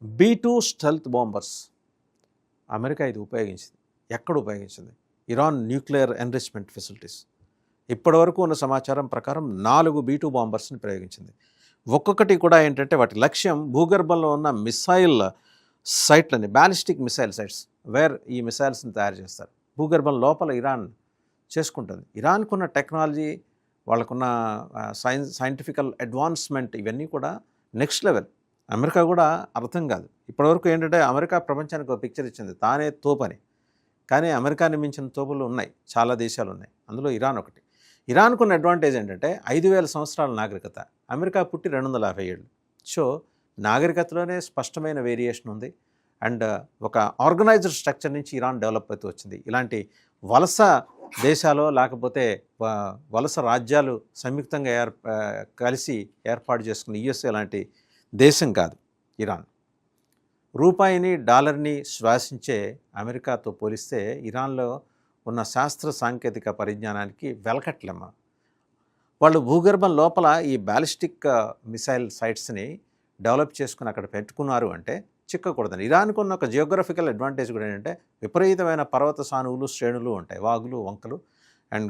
B2 stealth bombers America ఇది ఉపయోగించింది. ఎక్కడ ఉపయోగించింది? Iran nuclear enrichment facilities. ఇప్పటివరకు ఉన్న సమాచారం ప్రకారం 4 B2 బాంబర్స్ని ప్రయోగించింది. ఒక్కొక్కటి కూడా ఏంటంటే వాటి లక్ష్యం భూగర్భంలో ఉన్న మిసైల్ సైట్లని, బ్యాలిస్టిక్ మిసైల్ సైట్స్ వేర్ ఈ మిసైల్స్ని తయారు చేస్తారు. భూగర్భం లోపల ఇరాన్ చేసుకుంటుంది. ఇరాన్కున్న టెక్నాలజీ, వాళ్ళకున్న సైంటిఫికల్ అడ్వాన్స్మెంట్ ఇవన్నీ కూడా నెక్స్ట్ లెవెల్. అమెరికా కూడా అర్థం కాదు. ఇప్పటివరకు ఏంటంటే అమెరికా ప్రపంచానికి ఒక పిక్చర్ ఇచ్చింది, తానే తోపని. కానీ అమెరికాని మించిన తోపులు ఉన్నాయి, చాలా దేశాలు ఉన్నాయి, అందులో ఇరాన్ ఒకటి. ఇరాన్కున్న అడ్వాంటేజ్ ఏంటంటే 5000 సంవత్సరాల నాగరికత. అమెరికా పుట్టి 250 ఏళ్ళు. సో నాగరికతలోనే స్పష్టమైన వేరియేషన్ ఉంది. అండ్ ఒక ఆర్గనైజ్డ్ స్ట్రక్చర్ నుంచి ఇరాన్ డెవలప్ అవుతూ వచ్చింది. ఇలాంటి వలస దేశాలు లేకపోతే వలస రాజ్యాలు సంయుక్తంగా కలిసి ఏర్పాటు చేసుకున్న యుఎస్ఏ లాంటి దేశం కాదు ఇరాన్. రూపాయిని డాలర్ని శ్వాసించే అమెరికాతో పోలిస్తే ఇరాన్లో ఉన్న శాస్త్ర సాంకేతిక పరిజ్ఞానానికి వెలకట్లెమ్మ. వాళ్ళు భూగర్భం లోపల ఈ బ్యాలిస్టిక్ మిసైల్ సైట్స్ని డెవలప్ చేసుకుని అక్కడ పెట్టుకున్నారు అంటే చిక్కకూడదని. ఇరాన్కు ఉన్న ఒక జియోగ్రఫికల్ అడ్వాంటేజ్ కూడా ఏంటంటే విపరీతమైన పర్వత సానువులు, శ్రేణులు ఉంటాయి, వాగులు, వంకలు అండ్